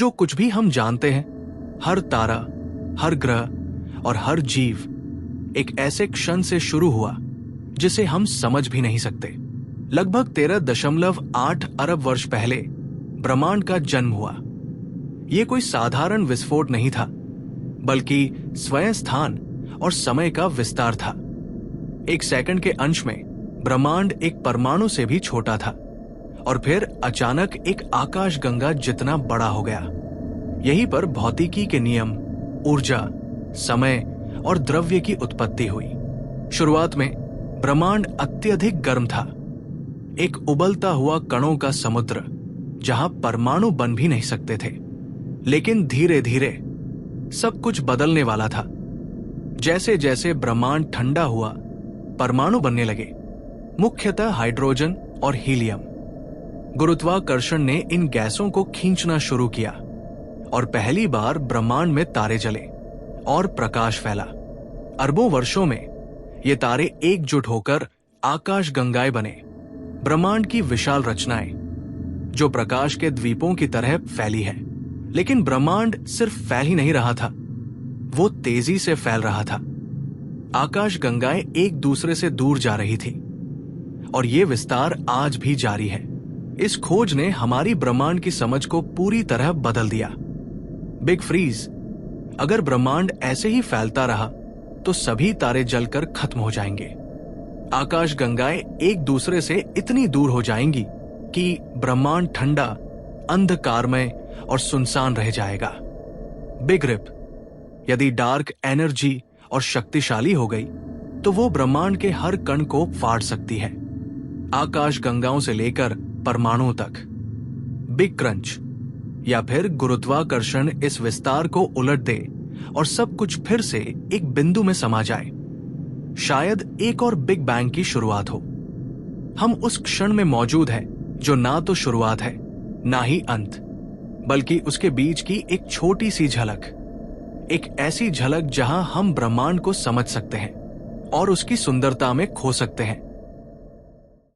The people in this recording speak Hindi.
जो कुछ भी हम जानते हैं, हर तारा, हर ग्रह और हर जीव एक ऐसे क्षण से शुरू हुआ जिसे हम समझ भी नहीं सकते। लगभग 13.8 अरब वर्ष पहले ब्रह्मांड का जन्म हुआ। यह कोई साधारण विस्फोट नहीं था, बल्कि स्वयं स्थान और समय का विस्तार था। एक सेकंड के अंश में ब्रह्मांड एक परमाणु से भी छोटा था और फिर अचानक एक आकाशगंगा जितना बड़ा हो गया। यहीं पर भौतिकी के नियम, ऊर्जा, समय और द्रव्य की उत्पत्ति हुई। शुरुआत में ब्रह्मांड अत्यधिक गर्म था, एक उबलता हुआ कणों का समुद्र जहां परमाणु बन भी नहीं सकते थे। लेकिन धीरे धीरे सब कुछ बदलने वाला था। जैसे जैसे ब्रह्मांड ठंडा हुआ, परमाणु बनने लगे, मुख्यतः हाइड्रोजन और हीलियम। गुरुत्वाकर्षण ने इन गैसों को खींचना शुरू किया और पहली बार ब्रह्मांड में तारे जले और प्रकाश फैला। अरबों वर्षों में ये तारे एकजुट होकर आकाशगंगाएं बने, ब्रह्मांड की विशाल रचनाएं जो प्रकाश के द्वीपों की तरह फैली है। लेकिन ब्रह्मांड सिर्फ फैल ही नहीं रहा था, वो तेजी से फैल रहा था। आकाशगंगाएं एक दूसरे से दूर जा रही थी और ये विस्तार आज भी जारी है। इस खोज ने हमारी ब्रह्मांड की समझ को पूरी तरह बदल दिया। बिग फ्रीज, अगर ब्रह्मांड ऐसे ही फैलता रहा तो सभी तारे जलकर खत्म हो जाएंगे। आकाशगंगाएं एक दूसरे से इतनी दूर हो जाएंगी कि ब्रह्मांड ठंडा, अंधकारमय और सुनसान रह जाएगा। बिग रिप, यदि डार्क एनर्जी और शक्तिशाली हो गई तो वो ब्रह्मांड के हर कण को फाड़ सकती है, आकाशगंगाओं से लेकर परमाणुओं तक। बिग क्रंच, या फिर गुरुत्वाकर्षण इस विस्तार को उलट दे और सब कुछ फिर से एक बिंदु में समा जाए। शायद एक और बिग बैंग की शुरुआत हो। हम उस क्षण में मौजूद हैं जो ना तो शुरुआत है ना ही अंत, बल्कि उसके बीच की एक छोटी सी झलक, एक ऐसी झलक जहां हम ब्रह्मांड को समझ सकते हैं और उसकी सुंदरता में खो सकते हैं।